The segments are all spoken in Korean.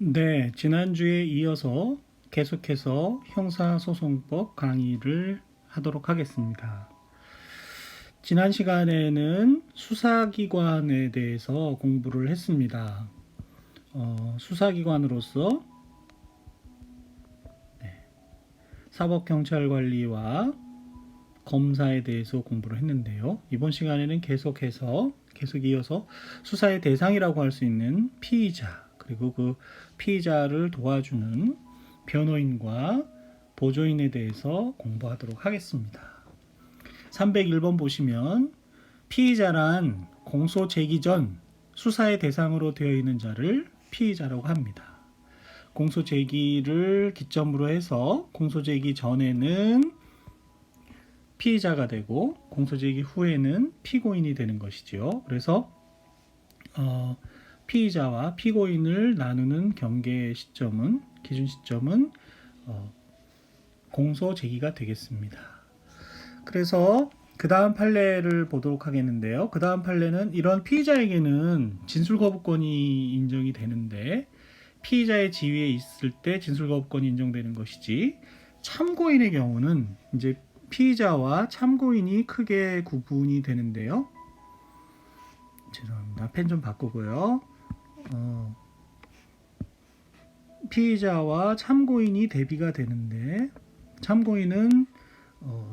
네, 지난주에 이어서 계속해서 형사소송법 강의를 하도록 하겠습니다. 지난 시간에는 수사기관에 대해서 공부를 했습니다. 수사기관으로서 사법경찰관리와 검사에 대해서 공부를 했는데요. 이번 시간에는 계속 이어서 수사의 대상이라고 할 수 있는 피의자, 그리고 그 피의자를 도와주는 변호인과 보조인에 대해서 공부하도록 하겠습니다. 301번 보시면 피의자란 공소 제기 전 수사의 대상으로 되어 있는 자를 피의자라고 합니다. 공소 제기를 기점으로 해서 공소 제기 전에는 피의자가 되고 공소 제기 후에는 피고인이 되는 것이죠. 그래서 피의자와 피고인을 나누는 경계 시점은 기준 시점은 공소 제기가 되겠습니다. 그래서 그 다음 판례를 보도록 하겠는데요. 그 다음 판례는 이런 피의자에게는 진술거부권이 인정이 되는데 피의자의 지위에 있을 때 진술거부권이 인정되는 것이지, 참고인의 경우는 이제 피의자와 참고인이 크게 구분이 되는데요. 죄송합니다. 펜 좀 바꾸고요. 피의자와 참고인이 대비가 되는데, 참고인은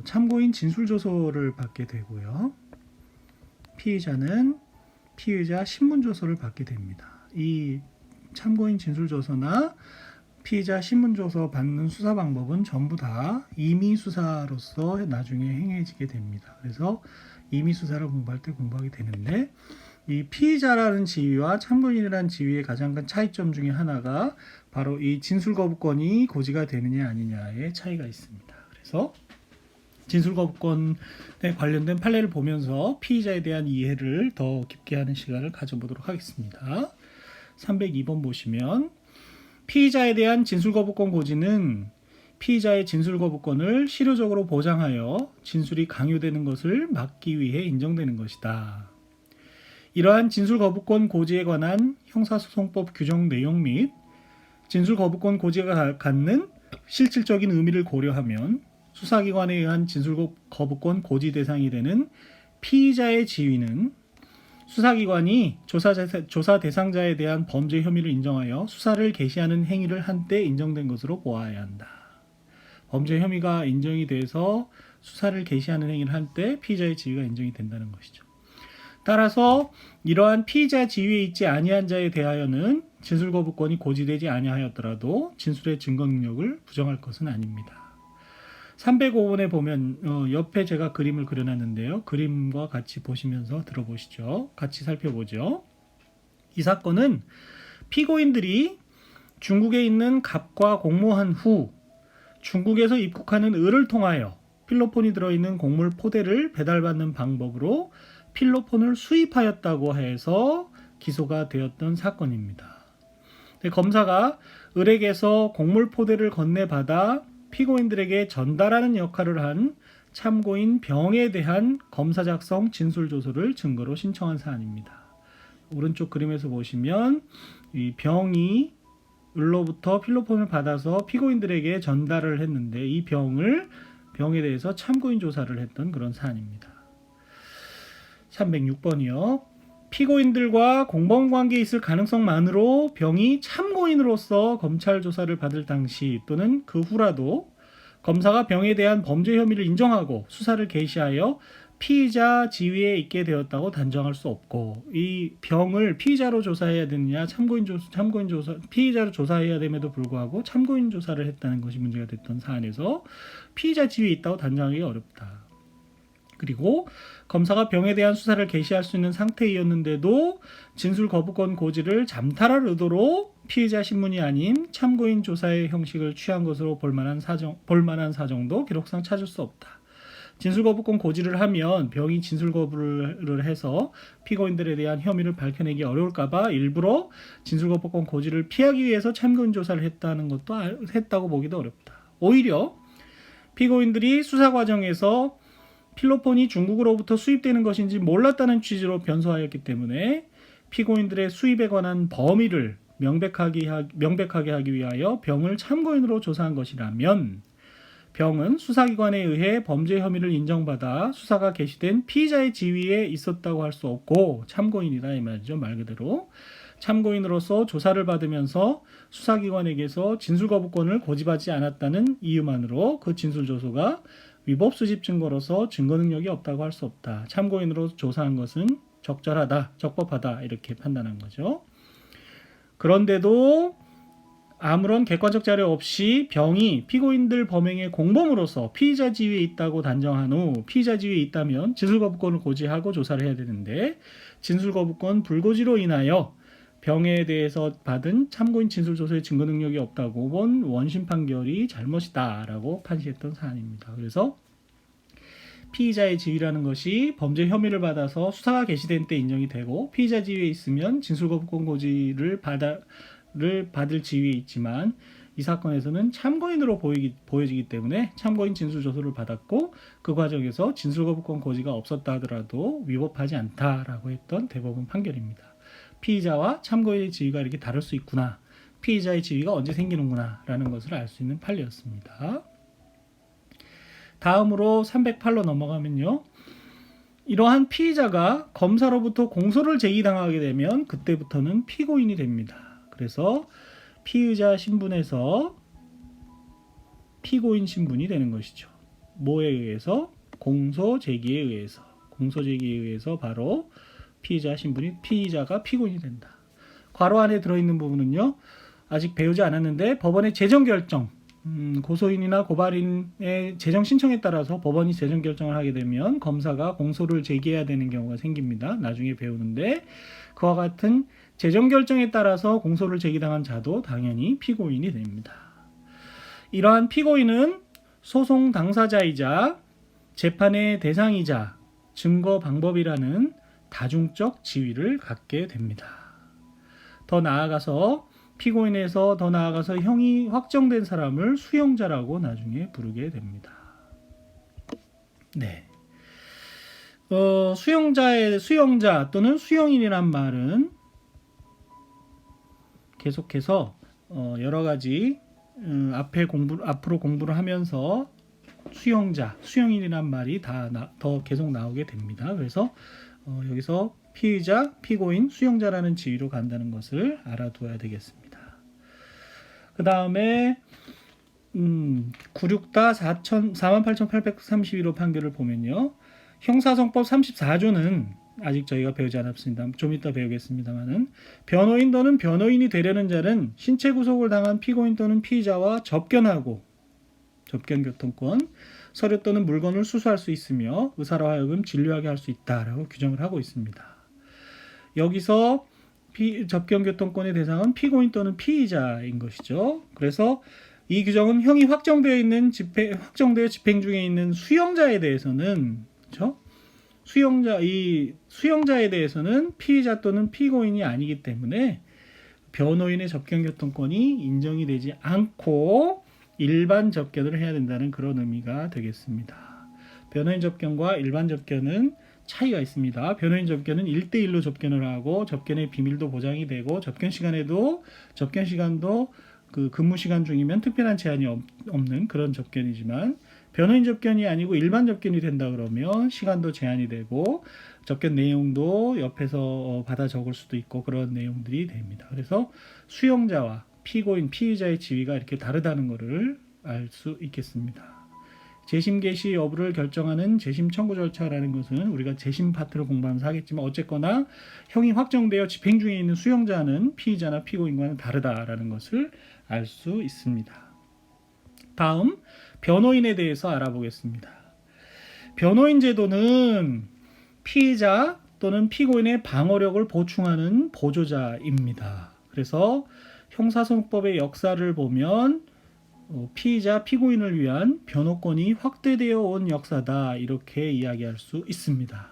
참고인 진술조서를 받게 되고요. 피의자는 피의자 신문조서를 받게 됩니다. 이 참고인 진술조서나 피의자 신문조서 받는 수사 방법은 전부 다 임의수사로서 나중에 행해지게 됩니다. 그래서 임의수사를 공부할 때 공부하게 되는데, 이 피의자라는 지위와 참고인이라는 지위의 가장 큰 차이점 중에 하나가 바로 이 진술거부권이 고지가 되느냐 아니냐의 차이가 있습니다. 그래서 진술거부권에 관련된 판례를 보면서 피의자에 대한 이해를 더 깊게 하는 시간을 가져보도록 하겠습니다. 302번 보시면 피의자에 대한 진술거부권 고지는 피의자의 진술거부권을 실효적으로 보장하여 진술이 강요되는 것을 막기 위해 인정되는 것이다. 이러한 진술거부권 고지에 관한 형사소송법 규정 내용 및 진술거부권 고지가 갖는 실질적인 의미를 고려하면 수사기관에 의한 진술거부권 고지 대상이 되는 피의자의 지위는 수사기관이 조사 대상자에 대한 범죄 혐의를 인정하여 수사를 개시하는 행위를 한 때 인정된 것으로 보아야 한다. 범죄 혐의가 인정이 돼서 수사를 개시하는 행위를 한 때 피의자의 지위가 인정이 된다는 것이죠. 따라서 이러한 피의자 지위에 있지 아니한 자에 대하여는 진술거부권이 고지되지 아니하였더라도 진술의 증거 능력을 부정할 것은 아닙니다. 305번에 보면 옆에 제가 그림을 그려놨는데요. 그림과 같이 보시면서 들어보시죠. 같이 살펴보죠. 이 사건은 피고인들이 중국에 있는 갑과 공모한 후 중국에서 입국하는 을을 통하여 필로폰이 들어있는 곡물 포대를 배달받는 방법으로 필로폰을 수입하였다고 해서 기소가 되었던 사건입니다. 검사가 을에게서 곡물 포대를 건네받아 피고인들에게 전달하는 역할을 한 참고인 병에 대한 검사 작성 진술조서를 증거로 신청한 사안입니다. 오른쪽 그림에서 보시면 이 병이 을로부터 필로폰을 받아서 피고인들에게 전달을 했는데 이 병에 대해서 참고인 조사를 했던 그런 사안입니다. 306번이요. 피고인들과 공범관계에 있을 가능성만으로 병이 참고인으로서 검찰 조사를 받을 당시 또는 그 후라도 검사가 병에 대한 범죄 혐의를 인정하고 수사를 개시하여 피의자 지위에 있게 되었다고 단정할 수 없고, 이 병을 피의자로 조사해야 되느냐 피의자로 조사해야 됨에도 불구하고 참고인 조사를 했다는 것이 문제가 됐던 사안에서 피의자 지위에 있다고 단정하기 어렵다. 그리고 검사가 병에 대한 수사를 개시할 수 있는 상태이었는데도 진술 거부권 고지를 잠탈할 의도로 피의자 신문이 아닌 참고인 조사의 형식을 취한 것으로 볼만한 사정도 기록상 찾을 수 없다. 진술 거부권 고지를 하면 병이 진술 거부를 해서 피고인들에 대한 혐의를 밝혀내기 어려울까봐 일부러 진술 거부권 고지를 피하기 위해서 참고인 조사를 했다고 보기도 어렵다. 오히려 피고인들이 수사 과정에서 필로폰이 중국으로부터 수입되는 것인지 몰랐다는 취지로 변소하였기 때문에 피고인들의 수입에 관한 범위를 명백하게 하기 위하여 병을 참고인으로 조사한 것이라면 병은 수사기관에 의해 범죄 혐의를 인정받아 수사가 개시된 피의자의 지위에 있었다고 할 수 없고 참고인이다 이 말이죠. 말 그대로 참고인으로서 조사를 받으면서 수사기관에게서 진술거부권을 고집하지 않았다는 이유만으로 그 진술조서가 위법 수집 증거로서 증거 능력이 없다고 할 수 없다. 참고인으로 조사한 것은 적절하다, 적법하다 이렇게 판단한 거죠. 그런데도 아무런 객관적 자료 없이 병이 피고인들 범행의 공범으로서 피의자 지위에 있다고 단정한 후 피의자 지위에 있다면 진술거부권을 고지하고 조사를 해야 되는데 진술거부권 불고지로 인하여 병에 대해서 받은 참고인 진술조서의 증거 능력이 없다고 본 원심 판결이 잘못이다라고 판시했던 사안입니다. 그래서 피의자의 지위라는 것이 범죄 혐의를 받아서 수사가 개시된 때 인정이 되고 피의자 지위에 있으면 진술거부권 고지를 받을 지위에 있지만 이 사건에서는 참고인으로 보여지기 때문에 참고인 진술조서를 받았고 그 과정에서 진술거부권 고지가 없었다 하더라도 위법하지 않다라고 했던 대법원 판결입니다. 피의자와 참고인의 지위가 이렇게 다를 수 있구나. 피의자의 지위가 언제 생기는구나 라는 것을 알 수 있는 판례였습니다. 다음으로 308로 넘어가면요. 이러한 피의자가 검사로부터 공소를 제기당하게 되면 그때부터는 피고인이 됩니다. 그래서 피의자 신분에서 피고인 신분이 되는 것이죠. 뭐에 의해서? 공소 제기에 의해서. 공소 제기에 의해서 바로 피의자가 피고인이 된다. 괄호 안에 들어있는 부분은요. 아직 배우지 않았는데 법원의 재정 결정, 고소인이나 고발인의 재정 신청에 따라서 법원이 재정 결정을 하게 되면 검사가 공소를 제기해야 되는 경우가 생깁니다. 나중에 배우는데 그와 같은 재정 결정에 따라서 공소를 제기당한 자도 당연히 피고인이 됩니다. 이러한 피고인은 소송 당사자이자 재판의 대상이자 증거 방법이라는 다중적 지위를 갖게 됩니다. 더 나아가서 피고인에서 더 나아가서 형이 확정된 사람을 수용자라고 나중에 부르게 됩니다. 네. 수용자 또는 수용인이란 말은 계속해서 여러 가지 앞으로 공부를 하면서 수용인이란 말이 더 계속 나오게 됩니다. 그래서 여기서 피의자, 피고인, 수용자라는 지위로 간다는 것을 알아둬야 되겠습니다. 그 다음에 964-48,832로 판결을 보면요. 형사성법 34조는 아직 저희가 배우지 않았습니다. 좀 이따 배우겠습니다만은 변호인 또는 변호인이 되려는 자는 신체 구속을 당한 피고인 또는 피의자와 접견하고 접견교통권, 서류 또는 물건을 수수할 수 있으며 의사로 하여금 진료하게 할 수 있다라고 규정을 하고 있습니다. 여기서 접견교통권의 대상은 피고인 또는 피의자인 것이죠. 그래서 이 규정은 형이 확정되어 집행 중에 있는 수용자에 대해서는 그렇죠? 수용자에 대해서는 피의자 또는 피고인이 아니기 때문에 변호인의 접견교통권이 인정이 되지 않고 일반 접견을 해야 된다는 그런 의미가 되겠습니다. 변호인 접견과 일반 접견은 차이가 있습니다. 변호인 접견은 1대1로 접견을 하고 접견의 비밀도 보장이 되고 접견 시간도 그 근무 시간 중이면 특별한 제한이 없는 그런 접견이지만 변호인 접견이 아니고 일반 접견이 된다 그러면 시간도 제한이 되고 접견 내용도 옆에서 받아 적을 수도 있고 그런 내용들이 됩니다. 그래서 수용자와 피고인, 피의자의 지위가 이렇게 다르다는 것을 알 수 있겠습니다. 재심 개시 여부를 결정하는 재심 청구 절차라는 것은 우리가 재심 파트를 공부하면서 하겠지만 어쨌거나 형이 확정되어 집행 중에 있는 수용자는 피의자나 피고인과는 다르다라는 것을 알 수 있습니다. 다음 변호인에 대해서 알아보겠습니다. 변호인 제도는 피의자 또는 피고인의 방어력을 보충하는 보조자입니다. 그래서 형사소송법의 역사를 보면 피의자, 피고인을 위한 변호권이 확대되어 온 역사다 이렇게 이야기할 수 있습니다.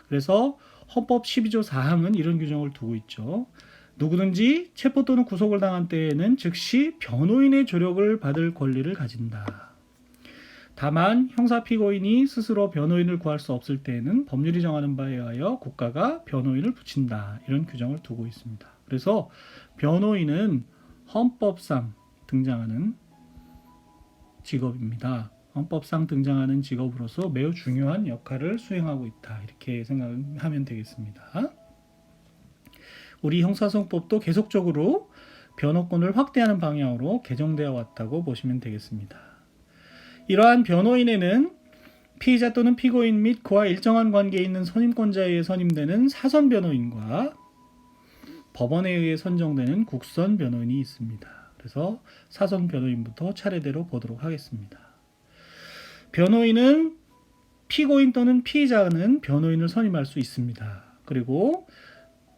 그래서 헌법 12조 4항은 이런 규정을 두고 있죠. 누구든지 체포 또는 구속을 당한 때에는 즉시 변호인의 조력을 받을 권리를 가진다. 다만 형사 피고인이 스스로 변호인을 구할 수 없을 때에는 법률이 정하는 바에 의하여 국가가 변호인을 붙인다. 이런 규정을 두고 있습니다. 그래서 변호인은 헌법상 등장하는 직업입니다. 헌법상 등장하는 직업으로서 매우 중요한 역할을 수행하고 있다. 이렇게 생각하면 되겠습니다. 우리 형사소송법도 계속적으로 변호권을 확대하는 방향으로 개정되어 왔다고 보시면 되겠습니다. 이러한 변호인에는 피의자 또는 피고인 및 그와 일정한 관계에 있는 선임권자에 의해 선임되는 사선 변호인과 법원에 의해 선정되는 국선 변호인이 있습니다. 그래서 사선 변호인부터 차례대로 보도록 하겠습니다. 변호인은 피고인 또는 피의자는 변호인을 선임할 수 있습니다. 그리고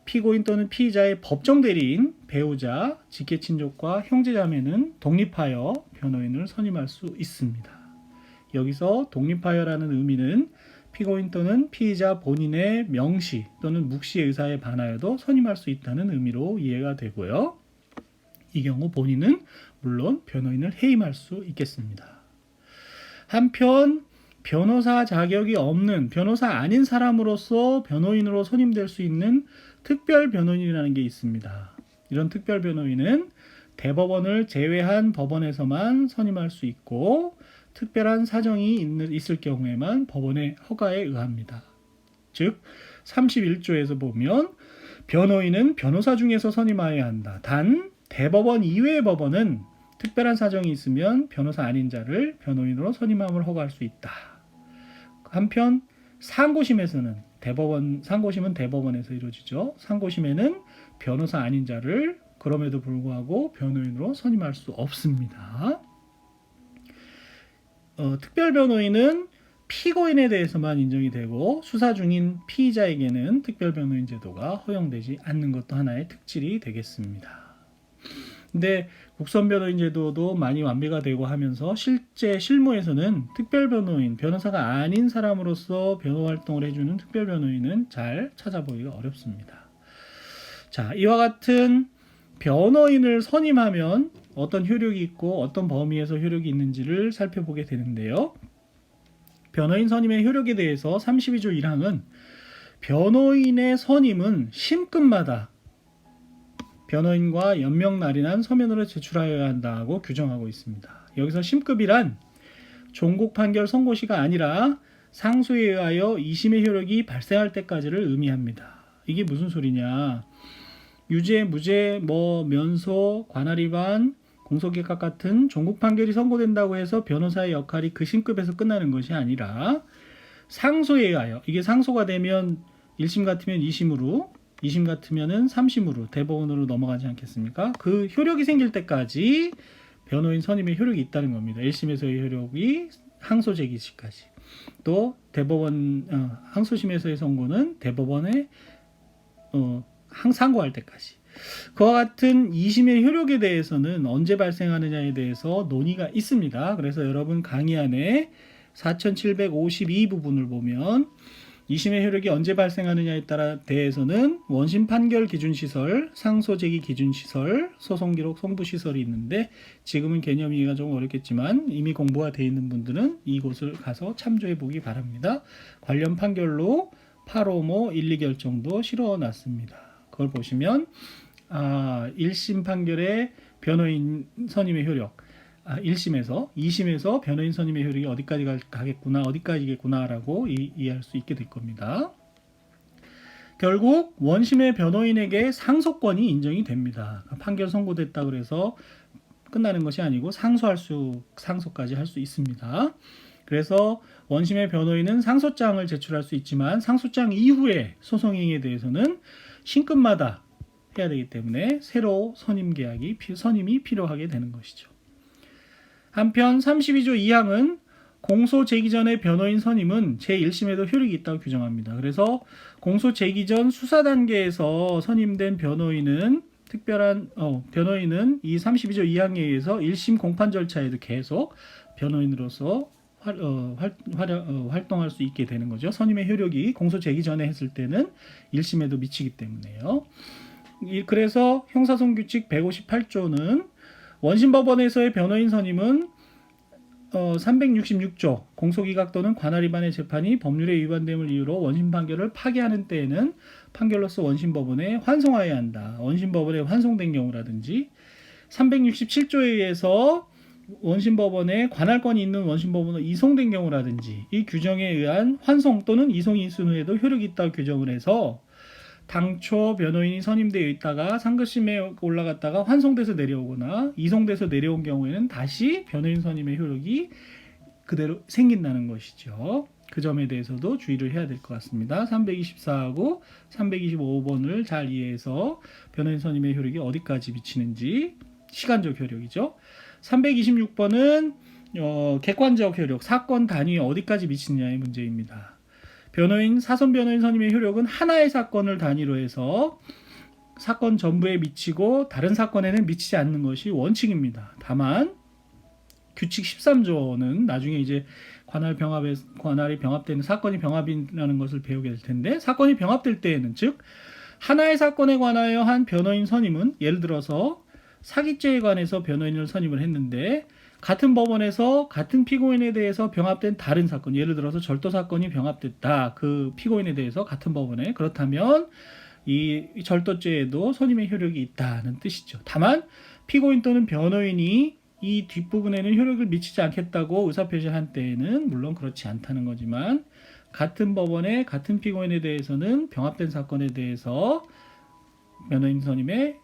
피고인 또는 피의자의 법정 대리인, 배우자, 직계친족과 형제자매는 독립하여 변호인을 선임할 수 있습니다. 여기서 독립하여라는 의미는 피고인 또는 피의자 본인의 명시 또는 묵시 의사에 반하여도 선임할 수 있다는 의미로 이해가 되고요. 이 경우 본인은 물론 변호인을 해임할 수 있겠습니다. 한편 변호사 자격이 없는 변호사 아닌 사람으로서 변호인으로 선임될 수 있는 특별 변호인이라는 게 있습니다. 이런 특별 변호인은 대법원을 제외한 법원에서만 선임할 수 있고 특별한 사정이 있을 경우에만 법원의 허가에 의합니다. 즉 31조에서 보면 변호인은 변호사 중에서 선임하여야 한다. 단 대법원 이외의 법원은 특별한 사정이 있으면 변호사 아닌 자를 변호인으로 선임함을 허가할 수 있다. 한편 상고심에서는 상고심은 대법원에서 이루어지죠. 상고심에는 변호사 아닌 자를 그럼에도 불구하고 변호인으로 선임할 수 없습니다. 특별 변호인은 피고인에 대해서만 인정이 되고 수사 중인 피의자에게는 특별 변호인 제도가 허용되지 않는 것도 하나의 특질이 되겠습니다. 근데 국선 변호인 제도도 많이 완비가 되고 하면서 실제 실무에서는 특별 변호인, 변호사가 아닌 사람으로서 변호 활동을 해주는 특별 변호인은 잘 찾아보기가 어렵습니다. 자, 이와 같은 변호인을 선임하면 어떤 효력이 있고 어떤 범위에서 효력이 있는지를 살펴보게 되는데요. 변호인 선임의 효력에 대해서 32조 1항은 변호인의 선임은 심급마다 변호인과 연명날인한 서면으로 제출하여야 한다고 규정하고 있습니다. 여기서 심급이란 종국 판결 선고시가 아니라 상소에 의하여 2심의 효력이 발생할 때까지를 의미합니다. 이게 무슨 소리냐? 유죄, 무죄, 면소, 관할 위반, 공소기각 같은 종국 판결이 선고된다고 해서 변호사의 역할이 그 심급에서 끝나는 것이 아니라 상소에 의하여, 이게 상소가 되면 1심 같으면 2심으로, 2심 같으면 3심으로 대법원으로 넘어가지 않겠습니까? 그 효력이 생길 때까지 변호인 선임의 효력이 있다는 겁니다. 1심에서의 효력이 항소 제기 시까지. 또 대법원 항소심에서의 선고는 대법원에 상고할 때까지. 그와 같은 2심의 효력에 대해서는 언제 발생하느냐에 대해서 논의가 있습니다. 그래서 여러분 강의 안에 4752 부분을 보면 2심의 효력이 언제 발생하느냐에 따라 대해서는 원심 판결 기준 시설, 상소 제기 기준 시설, 소송 기록 송부 시설이 있는데 지금은 개념 이해가 좀 어렵겠지만 이미 공부가 되어 있는 분들은 이곳을 가서 참조해 보기 바랍니다. 관련 판결로 855 1, 2 결정도 실어 놨습니다. 그걸 보시면 1심 판결의 변호인 선임의 효력, 1심에서 2심에서 변호인 선임의 효력이 어디까지 가겠구나, 어디까지겠구나라고 이해할 수 있게 될 겁니다. 결국 원심의 변호인에게 상소권이 인정이 됩니다. 판결 선고됐다 그래서 끝나는 것이 아니고 상소까지 할 수 있습니다. 그래서 원심의 변호인은 상소장을 제출할 수 있지만 상소장 이후에 소송행위에 대해서는 신급마다 해야 되기 때문에 새로 선임이 필요하게 되는 것이죠. 한편 32조 2항은 공소 제기 전의 변호인 선임은 제1심에도 효력이 있다고 규정합니다. 그래서 공소 제기 전 수사 단계에서 선임된 변호인은 변호인은 이 32조 2항에 의해서 1심 공판 절차에도 계속 변호인으로서 활동할 수 있게 되는 거죠. 선임의 효력이 공소 제기 전에 했을 때는 1심에도 미치기 때문에요. 그래서 형사소송규칙 158조는 원심법원에서의 변호인 선임은 366조 공소기각 또는 관할 위반의 재판이 법률에 위반됨을 이유로 원심 판결을 파기하는 때에는 판결로서 원심법원에 환송하여야 한다. 원심법원에 환송된 경우라든지 367조에 의해서 원심법원에 관할권이 있는 원심법원으로 이송된 경우라든지 이 규정에 의한 환송 또는 이송이 있은 후에도 효력이 있다고 규정을 해서 당초 변호인이 선임되어 있다가 상급심에 올라갔다가 환송돼서 내려오거나 이송돼서 내려온 경우에는 다시 변호인 선임의 효력이 그대로 생긴다는 것이죠. 그 점에 대해서도 주의를 해야 될 것 같습니다. 324하고 325번을 잘 이해해서 변호인 선임의 효력이 어디까지 미치는지 시간적 효력이죠. 326번은 객관적 효력, 사건 단위에 어디까지 미치느냐의 문제입니다. 사선 변호인 선임의 효력은 하나의 사건을 단위로 해서 사건 전부에 미치고 다른 사건에는 미치지 않는 것이 원칙입니다. 다만 규칙 13조는 나중에 이제 관할이 병합되는 사건이 병합이라는 것을 배우게 될 텐데 사건이 병합될 때에는 즉 하나의 사건에 관하여 한 변호인 선임은 예를 들어서 사기죄에 관해서 변호인을 선임을 했는데 같은 법원에서 같은 피고인에 대해서 병합된 다른 사건, 예를 들어서 절도 사건이 병합됐다. 그 피고인에 대해서 같은 법원에 그렇다면 이 절도죄에도 선임의 효력이 있다는 뜻이죠. 다만 피고인 또는 변호인이 이 뒷부분에는 효력을 미치지 않겠다고 의사표시한 때에는 물론 그렇지 않다는 거지만 같은 법원에 같은 피고인에 대해서는 병합된 사건에 대해서 변호인 선임의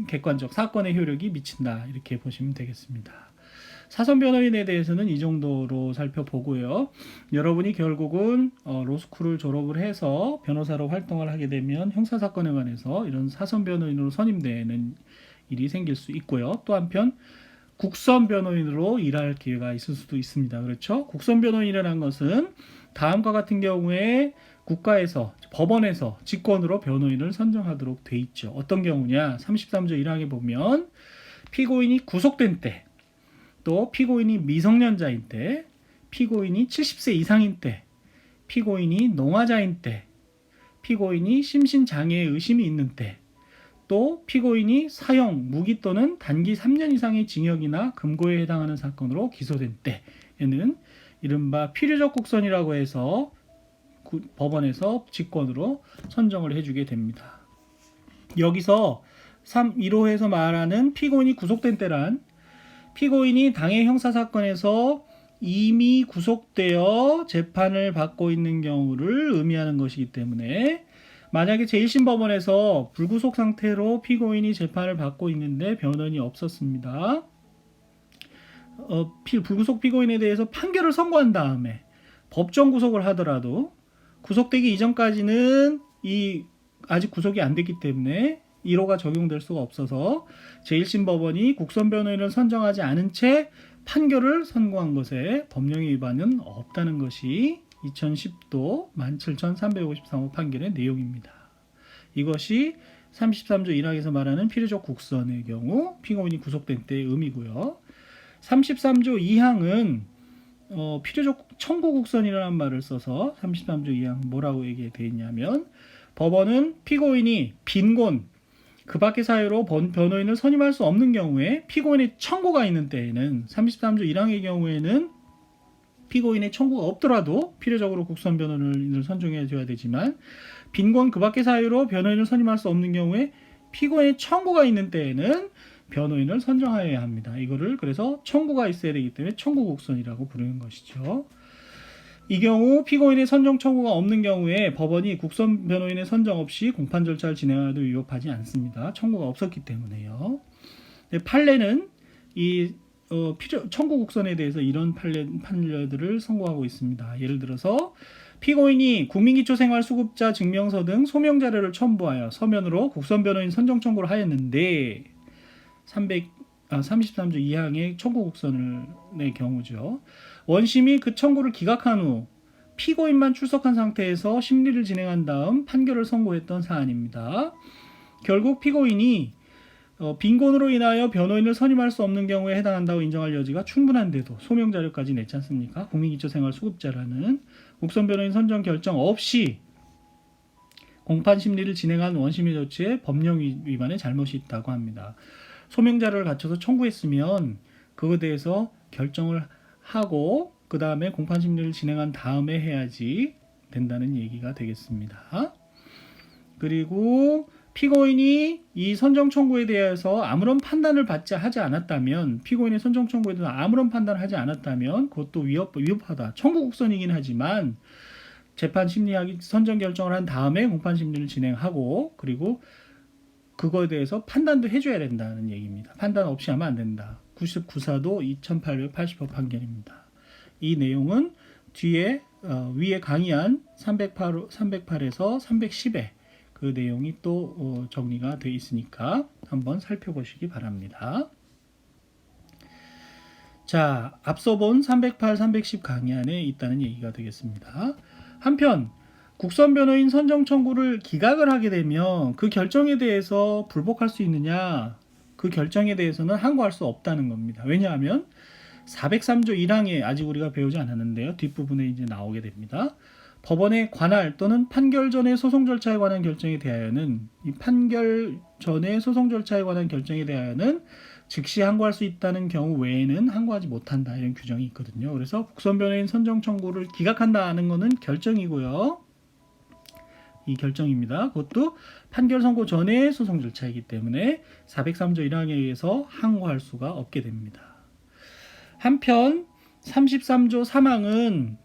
객관적 사건의 효력이 미친다. 이렇게 보시면 되겠습니다. 사선 변호인에 대해서는 이 정도로 살펴보고요. 여러분이 결국은 로스쿨을 졸업을 해서 변호사로 활동을 하게 되면 형사사건에 관해서 이런 사선 변호인으로 선임되는 일이 생길 수 있고요. 또 한편 국선 변호인으로 일할 기회가 있을 수도 있습니다. 그렇죠? 국선 변호인이라는 것은 다음과 같은 경우에 국가에서 법원에서 직권으로 변호인을 선정하도록 돼 있죠. 어떤 경우냐? 33조 1항에 보면 피고인이 구속된 때, 또 피고인이 미성년자인 때, 피고인이 70세 이상인 때, 피고인이 노화자인 때, 피고인이 심신장애의 의심이 있는 때, 또 피고인이 사형, 무기 또는 단기 3년 이상의 징역이나 금고에 해당하는 사건으로 기소된 때에는 이른바 필요적 국선이라고 해서 법원에서 직권으로 선정을 해주게 됩니다. 여기서 1호에서 말하는 피고인이 구속된 때란 피고인이 당해 형사사건에서 이미 구속되어 재판을 받고 있는 경우를 의미하는 것이기 때문에 만약에 제1심 법원에서 불구속 상태로 피고인이 재판을 받고 있는데 변호인이 없었습니다. 불구속 피고인에 대해서 판결을 선고한 다음에 법정 구속을 하더라도 구속되기 이전까지는 아직 구속이 안 됐기 때문에 1호가 적용될 수가 없어서 제1심 법원이 국선 변호인을 선정하지 않은 채 판결을 선고한 것에 법령의 위반은 없다는 것이 2010도 17,353호 판결의 내용입니다. 이것이 33조 1항에서 말하는 필요적 국선의 경우 피고인이 구속된 때의 의미고요. 33조 2항은 필요적 청구 국선이라는 말을 써서 33조 2항 뭐라고 얘기되어 있냐면 법원은 피고인이 빈곤, 그 밖의 사유로 변호인을 선임할 수 없는 경우에 피고인의 청구가 있는 때에는 33조 1항의 경우에는 피고인의 청구가 없더라도 필요적으로 국선 변호인을 선정해 줘야 되지만 빈곤 그 밖의 사유로 변호인을 선임할 수 없는 경우에 피고인의 청구가 있는 때에는 변호인을 선정하여야 합니다. 이거를 그래서 청구가 있어야 되기 때문에 청구 국선이라고 부르는 것이죠. 이 경우 피고인의 선정 청구가 없는 경우에 법원이 국선 변호인의 선정 없이 공판 절차를 진행하여도 위법하지 않습니다. 청구가 없었기 때문에요. 판례는 이 청구 국선에 대해서 이런 판례들을 선고하고 있습니다. 예를 들어서 피고인이 국민기초생활수급자 증명서 등 소명 자료를 첨부하여 서면으로 국선 변호인 선정 청구를 하였는데 33조 2항의 청구 국선의 경우죠. 원심이 그 청구를 기각한 후 피고인만 출석한 상태에서 심리를 진행한 다음 판결을 선고했던 사안입니다. 결국 피고인이 빈곤으로 인하여 변호인을 선임할 수 없는 경우에 해당한다고 인정할 여지가 충분한데도 소명 자료까지 냈지 않습니까? 국민기초생활수급자라는 국선 변호인 선정 결정 없이 공판 심리를 진행한 원심의 조치에 법령 위반의 잘못이 있다고 합니다. 소명 자료를 갖춰서 청구했으면 그거에 대해서 결정을 하고 그 다음에 공판심리를 진행한 다음에 해야지 된다는 얘기가 되겠습니다. 그리고 피고인이 이 선정 청구에 대해서 아무런 판단을 하지 않았다면, 피고인의 선정 청구에 대해서 아무런 판단을 하지 않았다면 그것도 위법하다. 청구 국선이긴 하지만 재판 심리하기 선정 결정을 한 다음에 공판 심리를 진행하고, 그리고 그거에 대해서 판단도 해줘야 된다는 얘기입니다. 판단 없이 하면 안 된다. 99사도 2880호 판결입니다. 이 내용은 뒤에 위에 강의한 308에서 310에 그 내용이 또 정리가 되어 있으니까 한번 살펴보시기 바랍니다. 자, 앞서 본 308, 310 강의 안에 있다는 얘기가 되겠습니다. 한편 국선 변호인 선정 청구를 기각을 하게 되면 그 결정에 대해서 불복할 수 있느냐? 그 결정에 대해서는 항고할 수 없다는 겁니다. 왜냐하면 403조 1항에 아직 우리가 배우지 않았는데요. 뒷부분에 이제 나오게 됩니다. 법원의 관할 또는 판결 전의 소송 절차에 관한 결정에 대하여는, 이 판결 전의 소송 절차에 관한 결정에 대하여는 즉시 항고할 수 있다는 경우 외에는 항고하지 못한다, 이런 규정이 있거든요. 그래서 국선 변호인 선정 청구를 기각한다는 것은 결정이고요. 이 결정입니다. 그것도 판결 선고 전의 소송 절차이기 때문에 403조 1항에 의해서 항고할 수가 없게 됩니다. 한편 33조 3항은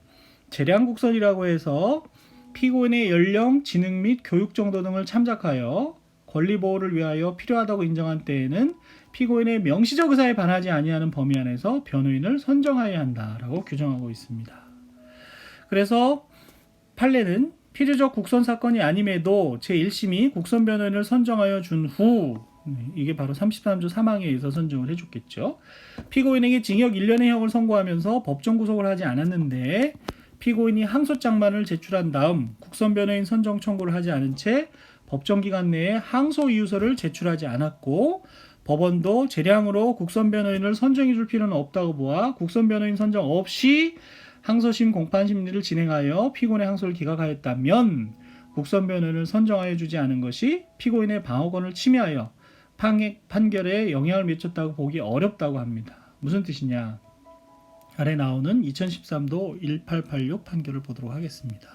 재량국선이라고 해서 피고인의 연령, 지능 및 교육 정도 등을 참작하여 권리보호를 위하여 필요하다고 인정한 때에는 피고인의 명시적 의사에 반하지 아니하는 범위 안에서 변호인을 선정하여야 한다라고 규정하고 있습니다. 그래서 판례는 필요적 국선 사건이 아님에도 제1심이 국선 변호인을 선정하여 준 후, 이게 바로 33조 3항에 의해서 선정을 해줬겠죠. 피고인에게 징역 1년의 형을 선고하면서 법정 구속을 하지 않았는데 피고인이 항소장만을 제출한 다음 국선 변호인 선정 청구를 하지 않은 채 법정 기간 내에 항소 이유서를 제출하지 않았고, 법원도 재량으로 국선 변호인을 선정해 줄 필요는 없다고 보아 국선 변호인 선정 없이 항소심 공판 심리를 진행하여 피고인의 항소를 기각하였다면 국선 변호인을 선정하여 주지 않은 것이 피고인의 방어권을 침해하여 판결에 영향을 미쳤다고 보기 어렵다고 합니다. 무슨 뜻이냐? 아래 나오는 2013도 1886 판결을 보도록 하겠습니다.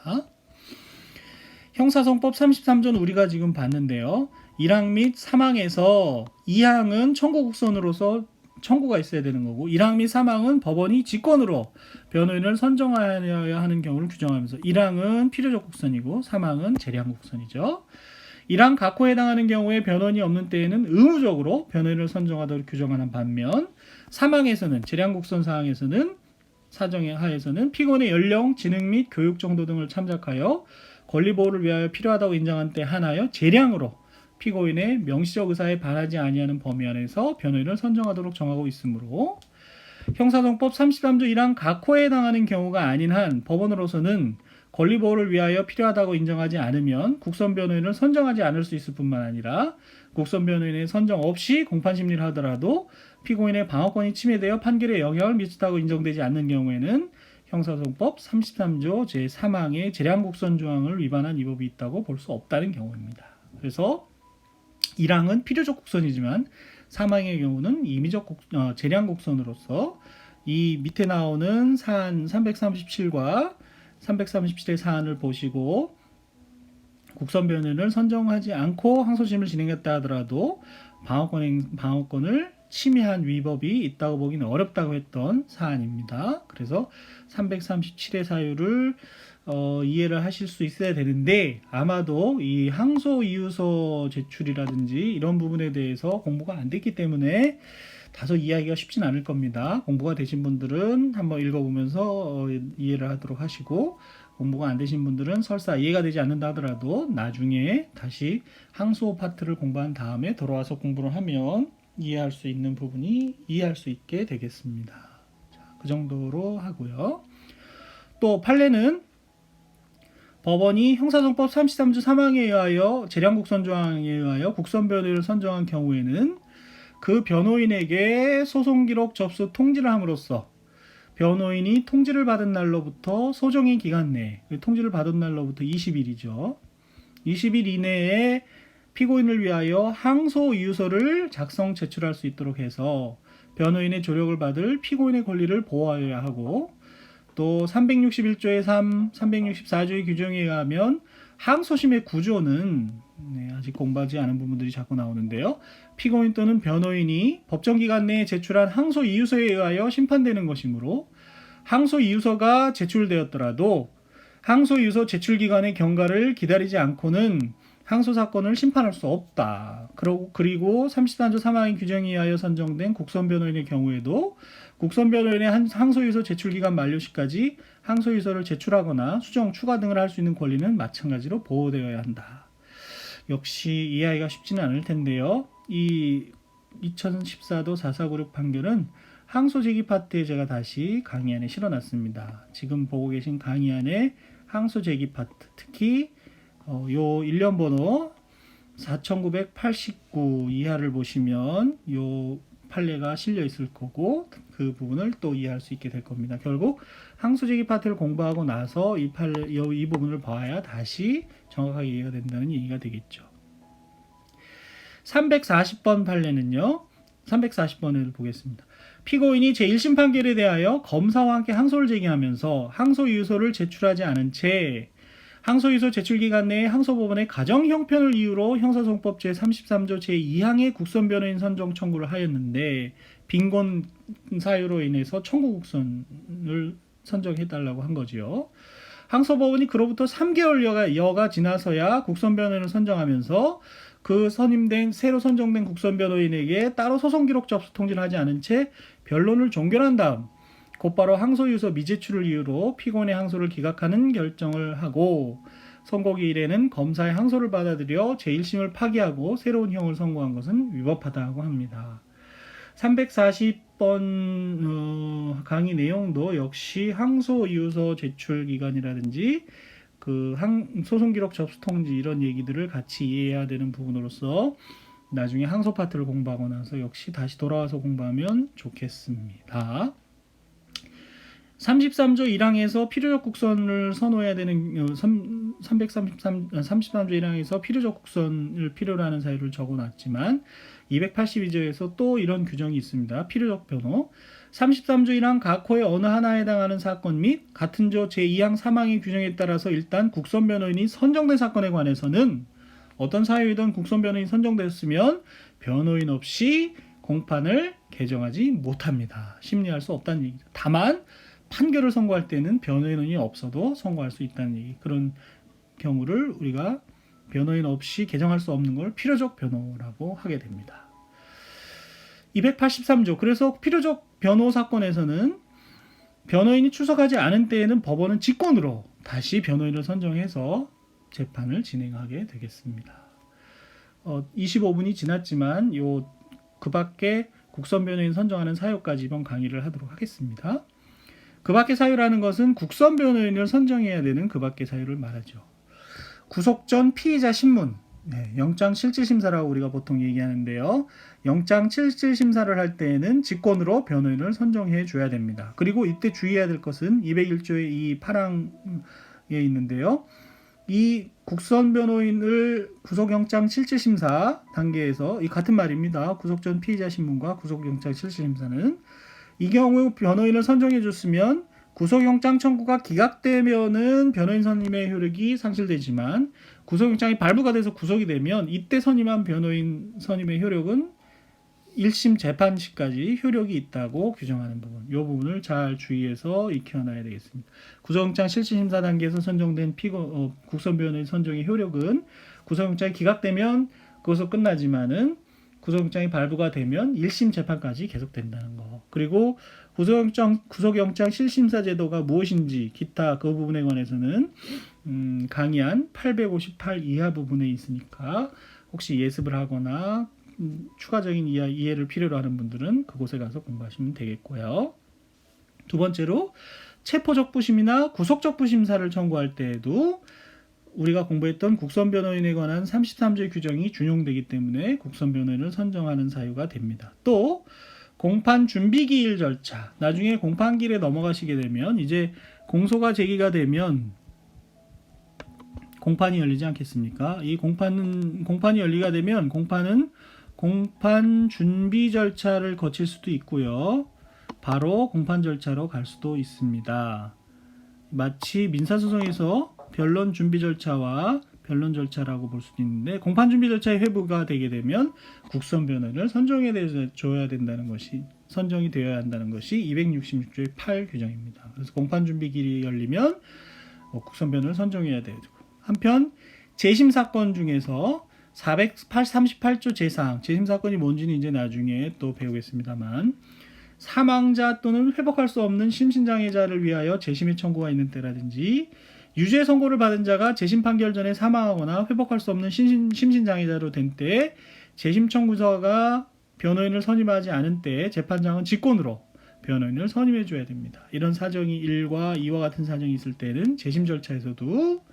형사소송법 33조는 우리가 지금 봤는데요. 1항 및 3항에서 2항은 청구 국선으로서 청구가 있어야 되는 거고, 1항 및 3항은 법원이 직권으로 변호인을 선정하여야 하는 경우를 규정하면서 1항은 필요적 국선이고 3항은 재량 국선이죠. 1항 각호에 해당하는 경우에 변호인이 없는 때에는 의무적으로 변호인을 선정하도록 규정하는 반면, 3항에서는 재량 국선 사항에서는 사정에 하에서는 피고인의 연령, 지능 및 교육 정도 등을 참작하여 권리보호를 위하여 필요하다고 인정한 때 하나여 재량으로 피고인의 명시적 의사에 반하지 아니하는 범위 안에서 변호인을 선정하도록 정하고 있으므로, 형사소송법 33조 1항 각호에 해당하는 경우가 아닌 한 법원으로서는 권리보호를 위하여 필요하다고 인정하지 않으면 국선 변호인을 선정하지 않을 수 있을 뿐만 아니라 국선 변호인의 선정 없이 공판심리를 하더라도 피고인의 방어권이 침해되어 판결에 영향을 미쳤다고 인정되지 않는 경우에는 형사소송법 33조 제3항의 재량국선 조항을 위반한 위법이 있다고 볼 수 없다는 경우입니다. 그래서 1항은 필요적 국선이지만 3항의 경우는 임의적 재량국선으로서 이 밑에 나오는 사안 337과 337의 사안을 보시고 국선 변호인을 선정하지 않고 항소심을 진행했다 하더라도 방어권을 침해한 위법이 있다고 보기는 어렵다고 했던 사안입니다. 그래서 337의 사유를 이해를 하실 수 있어야 되는데, 아마도 이 항소 이유서 제출이라든지 이런 부분에 대해서 공부가 안 됐기 때문에 다소 이해하기가 쉽진 않을 겁니다. 공부가 되신 분들은 한번 읽어보면서 이해를 하도록 하시고, 공부가 안 되신 분들은 설사 이해가 되지 않는다 하더라도 나중에 다시 항소 파트를 공부한 다음에 돌아와서 공부를 하면 이해할 수 있는 부분이 이해할 수 있게 되겠습니다. 자, 그 정도로 하고요. 또 판례는 법원이 형사소송법 33조 3항에 의하여 재량국선 조항에 의하여 국선 변호인을 선정한 경우에는 그 변호인에게 소송기록 접수 통지를 함으로써 변호인이 통지를 받은 날로부터 소정의 기간 내에, 통지를 받은 날로부터 20일이죠. 20일 이내에 피고인을 위하여 항소 이유서를 작성 제출할 수 있도록 해서 변호인의 조력을 받을 피고인의 권리를 보호하여야 하고, 또 361조의 3, 364조의 규정에 의하면 항소심의 구조는 아직 공부하지 않은 부분들이 자꾸 나오는데요. 피고인 또는 변호인이 법정기간 내에 제출한 항소 이유서에 의하여 심판되는 것이므로 항소 이유서가 제출되었더라도 항소 이유서 제출 기간의 경과를 기다리지 않고는 항소 사건을 심판할 수 없다. 그리고 33조 3항의 규정에 의하여 선정된 국선 변호인의 경우에도 국선 변호인의 항소 이유서 제출 기간 만료 시까지 항소 이유서를 제출하거나 수정, 추가 등을 할 수 있는 권리는 마찬가지로 보호되어야 한다. 역시 이해하기가 쉽지는 않을 텐데요. 이 2014도 4496 판결은 항소 제기 파트에 제가 다시 강의안에 실어놨습니다. 지금 보고 계신 강의안에 항소 제기 파트, 특히 요 일련 번호 4989 이하를 보시면 요 판례가 실려 있을 거고, 그 부분을 또 이해할 수 있게 될 겁니다. 결국 항소 제기 파트를 공부하고 나서 이 부분을 봐야 다시 정확하게 이해가 된다는 얘기가 되겠죠. 340번 판례는요. 340번을 보겠습니다. 피고인이 제1심 판결에 대하여 검사와 함께 항소를 제기하면서 항소 이유서를 제출하지 않은 채 항소이소 제출기간 내에 항소법원의 가정형편을 이유로 형사소송법 제33조 제2항의 국선변호인 선정 청구를 하였는데 빈곤 사유로 인해서 청구 국선을 선정해달라고 한 거지요. 항소법원이 그로부터 3개월여가 지나서야 국선변호인을 선정하면서 그 새로 선정된 국선변호인에게 따로 소송기록 접수 통지를 하지 않은 채 변론을 종결한 다음 곧바로 항소유서 미제출을 이유로 피고인의 항소를 기각하는 결정을 하고, 선고기 일에는 검사의 항소를 받아들여 제1심을 파기하고 새로운 형을 선고한 것은 위법하다고 합니다. 340번 강의 내용도 역시 항소이유서 제출 기간이라든지 그 소송기록 접수 통지 이런 얘기들을 같이 이해해야 되는 부분으로서 나중에 항소 파트를 공부하고 나서 역시 다시 돌아와서 공부하면 좋겠습니다. 33조 1항에서 필요적 국선을 선호해야 되는 33조 1항에서 필요적 국선을 필요로 하는 사유를 적어놨지만 282조에서 또 이런 규정이 있습니다. 필요적 변호. 33조 1항 각호의 어느 하나에 해당하는 사건 및 같은 조 제2항 3항의 규정에 따라서 일단 국선 변호인이 선정된 사건에 관해서는 어떤 사유이든 국선 변호인이 선정됐으면 변호인 없이 공판을 개정하지 못합니다. 심리할 수 없다는 얘기죠. 다만 판결을 선고할 때는 변호인이 없어도 선고할 수 있다는 얘기. 그런 경우를 우리가 변호인 없이 개정할 수 없는 걸 필요적 변호라고 하게 됩니다. 283조. 그래서 필요적 변호 사건에서는 변호인이 출석하지 않은 때에는 법원은 직권으로 다시 변호인을 선정해서 재판을 진행하게 되겠습니다. 25분이 지났지만 그 밖에 국선 변호인 선정하는 사유까지 이번 강의를 하도록 하겠습니다. 그 밖의 사유라는 것은 국선 변호인을 선정해야 되는 그 밖의 사유를 말하죠. 구속 전 피의자 신문, 영장 실질 심사라고 우리가 보통 얘기하는데요. 영장 실질 심사를 할 때에는 직권으로 변호인을 선정해 줘야 됩니다. 그리고 이때 주의해야 될 것은 201조의 이 8항에 있는데요. 이 국선 변호인을 구속영장 실질 심사 단계에서 이 같은 말입니다. 구속 전 피의자 신문과 구속영장 실질 심사는 이 경우 변호인을 선정해 줬으면 구속영장 청구가 기각되면은 변호인 선임의 효력이 상실되지만 구속영장이 발부가 돼서 구속이 되면 이때 선임한 변호인 선임의 효력은 1심 재판 시까지 효력이 있다고 규정하는 부분. 이 부분을 잘 주의해서 익혀놔야 되겠습니다. 구속영장 실질심사 단계에서 선정된 국선 변호인 선정의 효력은 구속영장이 기각되면 그것으로 끝나지만은 구속영장이 발부가 되면 1심 재판까지 계속된다는 거. 그리고 구속영장 실심사 제도가 무엇인지 기타 그 부분에 관해서는 강의안 858 이하 부분에 있으니까 혹시 예습을 하거나 추가적인 이해를 필요로 하는 분들은 그곳에 가서 공부하시면 되겠고요. 두 번째로 체포적부심이나 구속적부심사를 청구할 때에도 우리가 공부했던 국선 변호인에 관한 33조의 규정이 준용되기 때문에 국선 변호인을 선정하는 사유가 됩니다. 또 공판 준비기일 절차, 나중에 공판기일에 넘어가시게 되면 이제 공소가 제기가 되면 공판이 열리지 않겠습니까? 이 공판이 열리게 되면 공판은 공판 준비 절차를 거칠 수도 있고요. 바로 공판 절차로 갈 수도 있습니다. 마치 민사소송에서 변론 준비 절차와 변론 절차라고 볼 수도 있는데, 공판 준비 절차의 회부가 되게 되면 국선 변호인을 선정해 줘야 된다는 것이, 선정이 되어야 한다는 것이 266조의 8 규정입니다. 그래서 공판 준비 길이 열리면 국선 변호인을 선정해야 되고, 한편 재심 사건 중에서 438조 제4항, 재심 사건이 뭔지는 이제 나중에 또 배우겠습니다만, 사망자 또는 회복할 수 없는 심신장애자를 위하여 재심의 청구가 있는 때라든지, 유죄 선고를 받은 자가 재심 판결 전에 사망하거나 회복할 수 없는 심신장애자로 된 때, 재심 청구서가 변호인을 선임하지 않은 때 재판장은 직권으로 변호인을 선임해 줘야 됩니다. 이런 사정이 1과 2와 같은 사정이 있을 때는 재심 절차에서도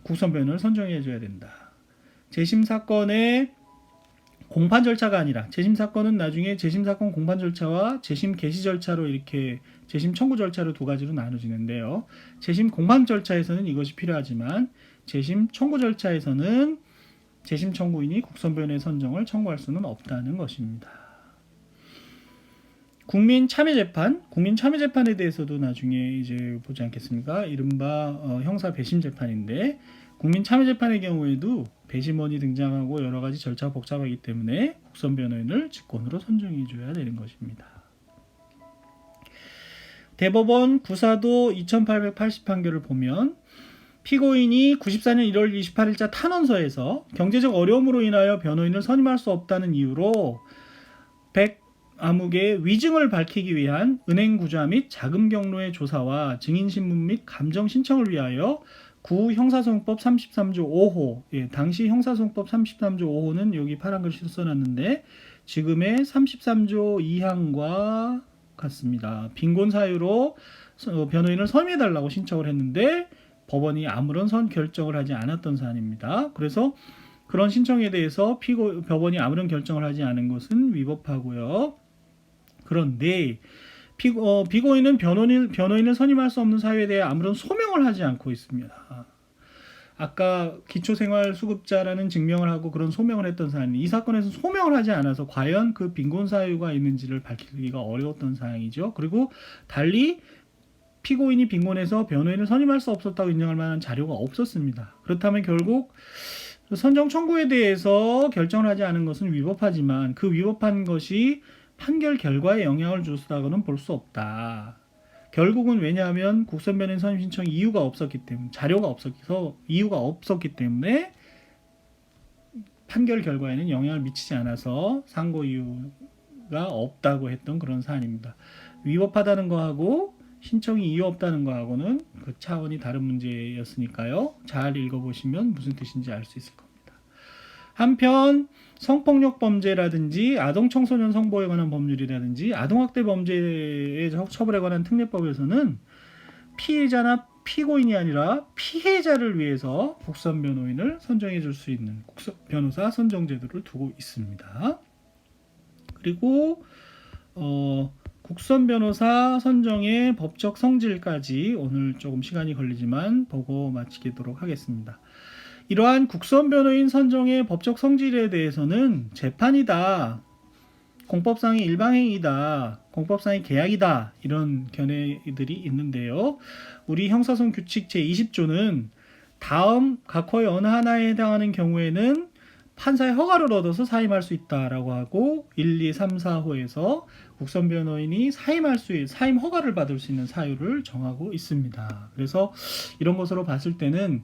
국선 변호인을 선정해 줘야 된다. 재심 사건의 공판 절차가 아니라, 재심 사건은 나중에 재심 사건 공판 절차와 재심 개시 절차로, 이렇게 재심 청구 절차로 두 가지로 나눠지는데요. 재심 공판 절차에서는 이것이 필요하지만 재심 청구 절차에서는 재심 청구인이 국선 변호인의 선정을 청구할 수는 없다는 것입니다. 국민 참여 재판에 대해서도 나중에 이제 보지 않겠습니까? 이른바 형사 배심 재판인데, 국민 참여 재판의 경우에도 배심원이 등장하고 여러 가지 절차가 복잡하기 때문에 국선 변호인을 직권으로 선정해 줘야 되는 것입니다. 대법원 구사도 2880 판결을 보면, 피고인이 94년 1월 28일자 탄원서에서 경제적 어려움으로 인하여 변호인을 선임할 수 없다는 이유로 100암흑의 위증을 밝히기 위한 은행 구좌 및 자금 경로의 조사와 증인 신문 및 감정 신청을 위하여 구 형사소송법 33조 5호, 당시 형사소송법 33조 5호는 여기 파란 글씨로 써놨는데 지금의 33조 2항과 같습니다. 빈곤 사유로 변호인을 선임해달라고 신청을 했는데 법원이 아무런 결정을 하지 않았던 사안입니다. 그래서 그런 신청에 대해서 법원이 아무런 결정을 하지 않은 것은 위법하고요. 그런데 피고인은 변호인을 선임할 수 없는 사유에 대해 아무런 소명을 하지 않고 있습니다. 아까 기초생활수급자라는 증명을 하고 그런 소명을 했던 사안이, 이 사건에서 소명을 하지 않아서 과연 그 빈곤 사유가 있는지를 밝히기가 어려웠던 사항이죠. 그리고 달리 피고인이 빈곤해서 변호인을 선임할 수 없었다고 인정할 만한 자료가 없었습니다. 그렇다면 결국 선정 청구에 대해서 결정을 하지 않은 것은 위법하지만 그 위법한 것이 판결 결과에 영향을 줬다고는 볼 수 없다. 결국은 왜냐하면 국선 변호인 선임 신청 이유가 없었기 때문에, 자료가 없어서 이유가 없었기 때문에 판결 결과에는 영향을 미치지 않아서 상고 이유가 없다고 했던 그런 사안입니다. 위법하다는 거하고 신청이 이유 없다는 거하고는 그 차원이 다른 문제였으니까요. 잘 읽어보시면 무슨 뜻인지 알 수 있을 겁니다. 한편 성폭력 범죄라든지 아동 청소년 성보호에 관한 법률이라든지 아동학대 범죄의 처벌에 관한 특례법에서는 피해자나 피고인이 아니라 피해자를 위해서 국선 변호인을 선정해 줄 수 있는 변호사 선정 제도를 두고 있습니다. 그리고 국선 변호사 선정의 법적 성질까지 오늘 조금 시간이 걸리지만 보고 마치도록 하겠습니다. 이러한 국선 변호인 선정의 법적 성질에 대해서는 재판이다, 공법상의 일방행위다, 공법상의 계약이다, 이런 견해들이 있는데요. 우리 형사소송 규칙 제20조는 다음 각호의 어느 하나에 해당하는 경우에는 판사의 허가를 얻어서 사임할 수 있다라고 하고 1, 2, 3, 4호에서 국선 변호인이 사임 허가를 받을 수 있는 사유를 정하고 있습니다. 그래서 이런 것으로 봤을 때는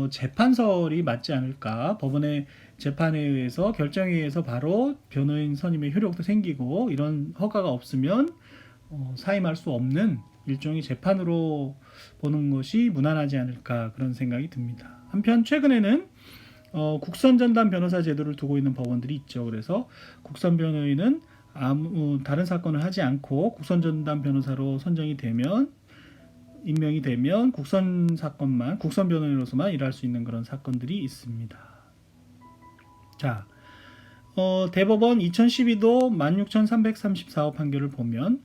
재판설이 맞지 않을까. 법원의 재판에 의해서 결정에 의해서 바로 변호인 선임의 효력도 생기고 이런 허가가 없으면 사임할 수 없는 일종의 재판으로 보는 것이 무난하지 않을까, 그런 생각이 듭니다. 한편 최근에는 국선 전담 변호사 제도를 두고 있는 법원들이 있죠. 그래서 국선 변호인은 다른 사건을 하지 않고 국선 전담 변호사로 선정이 되면, 임명이 되면 국선 변호인으로서만 일할 수 있는 그런 사건들이 있습니다. 자, 대법원 2012도 16,334호 판결을 보면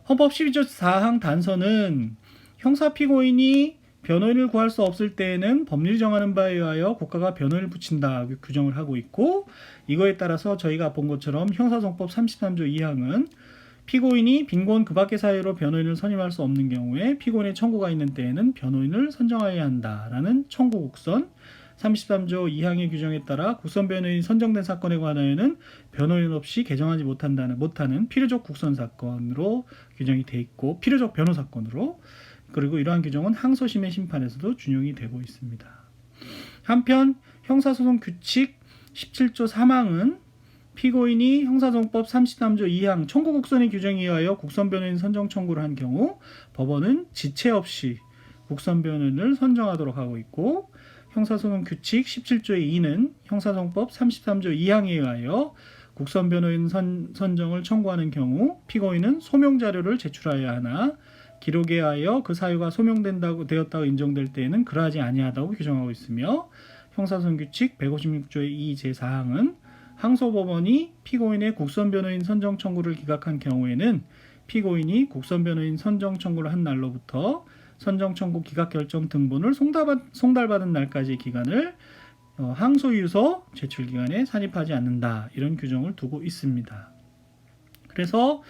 헌법 12조 4항 단서는 형사 피고인이 변호인을 구할 수 없을 때에는 법률이 정하는 바에 의하여 국가가 변호인을 붙인다 규정을 하고 있고, 이거에 따라서 저희가 본 것처럼 형사소송법 33조 2항은 피고인이 빈곤 그 밖의 사유로 변호인을 선임할 수 없는 경우에 피고인의 청구가 있는 때에는 변호인을 선정하여야 한다라는 청구 국선, 33조 2항의 규정에 따라 국선 변호인이 선정된 사건에 관하여는 변호인 없이 개정하지 못하는 필요적 국선 사건으로 규정이 돼 있고, 필요적 변호 사건으로, 그리고 이러한 규정은 항소심의 심판에서도 준용이 되고 있습니다. 한편 형사소송 규칙 17조 3항은 피고인이 형사소송법 33조 2항 청구 국선의 규정에 의하여 국선 변호인 선정 청구를 한 경우 법원은 지체 없이 국선 변호인을 선정하도록 하고 있고, 형사소송 규칙 17조의 2는 형사소송법 33조 2항에 의하여 국선 변호인 선정을 청구하는 경우 피고인은 소명 자료를 제출하여야 하나 기록에 의하여 그 사유가 소명되었다고 인정될 때에는 그러하지 아니하다고 규정하고 있으며, 형사소송 규칙 156조의 2 제4항은 항소법원이 피고인의 국선 변호인 선정 청구를 기각한 경우에는 피고인이 국선 변호인 선정 청구를 한 날로부터 선정 청구 기각 결정 등본을 송달받은 날까지의 기간을 항소유서 제출 기간에 산입하지 않는다, 이런 규정을 두고 있습니다. 그래서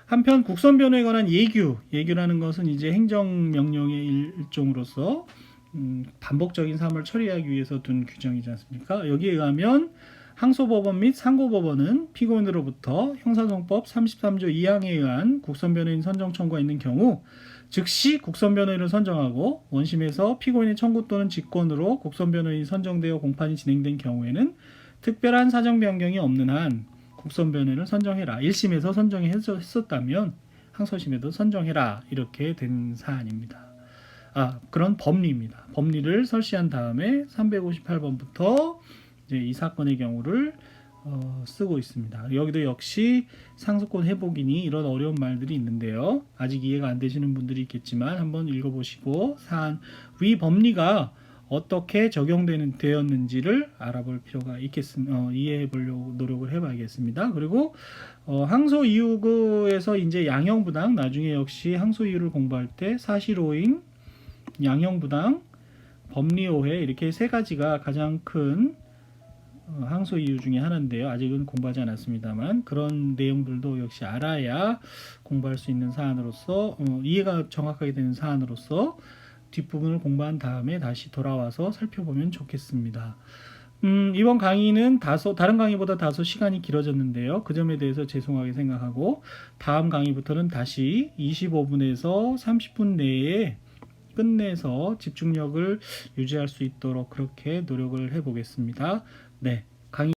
한편 국선 변호에 관한 예규라는 것은 이제 행정명령의 일종으로서 반복적인 사무를 처리하기 위해서 둔 규정이지 않습니까? 여기에 의하면 항소법원 및 상고법원은 피고인으로부터 형사소송법 33조 2항에 의한 국선 변호인 선정 청구가 있는 경우 즉시 국선 변호인을 선정하고, 원심에서 피고인의 청구 또는 직권으로 국선 변호인이 선정되어 공판이 진행된 경우에는 특별한 사정 변경이 없는 한 국선 변호인을 선정해라. 1심에서 선정했었다면 항소심에도 선정해라, 이렇게 된 사안입니다. 그런 법리입니다. 법리를 설치한 다음에 358번부터 이제 이 사건의 경우를 쓰고 있습니다. 여기도 역시 상속권 회복이니 이런 어려운 말들이 있는데요. 아직 이해가 안 되시는 분들이 있겠지만 한번 읽어보시고 사안 위 법리가 어떻게 적용되었는지를 알아볼 필요가 있겠습니다. 이해해 보려고 노력을 해봐야겠습니다. 그리고 항소 이유에서 이제 양형부당, 나중에 역시 항소 이유를 공부할 때 사실오인, 양형부당, 법리오해, 이렇게 세 가지가 가장 큰 항소 이유 중에 하나인데요. 아직은 공부하지 않았습니다만 그런 내용들도 역시 알아야 공부할 수 있는 사안으로서, 이해가 정확하게 되는 사안으로서 뒷부분을 공부한 다음에 다시 돌아와서 살펴보면 좋겠습니다. 이번 강의는 다른 강의보다 다소 시간이 길어졌는데요. 그 점에 대해서 죄송하게 생각하고 다음 강의부터는 다시 25분에서 30분 내에 끝내서 집중력을 유지할 수 있도록 그렇게 노력을 해보겠습니다. 네,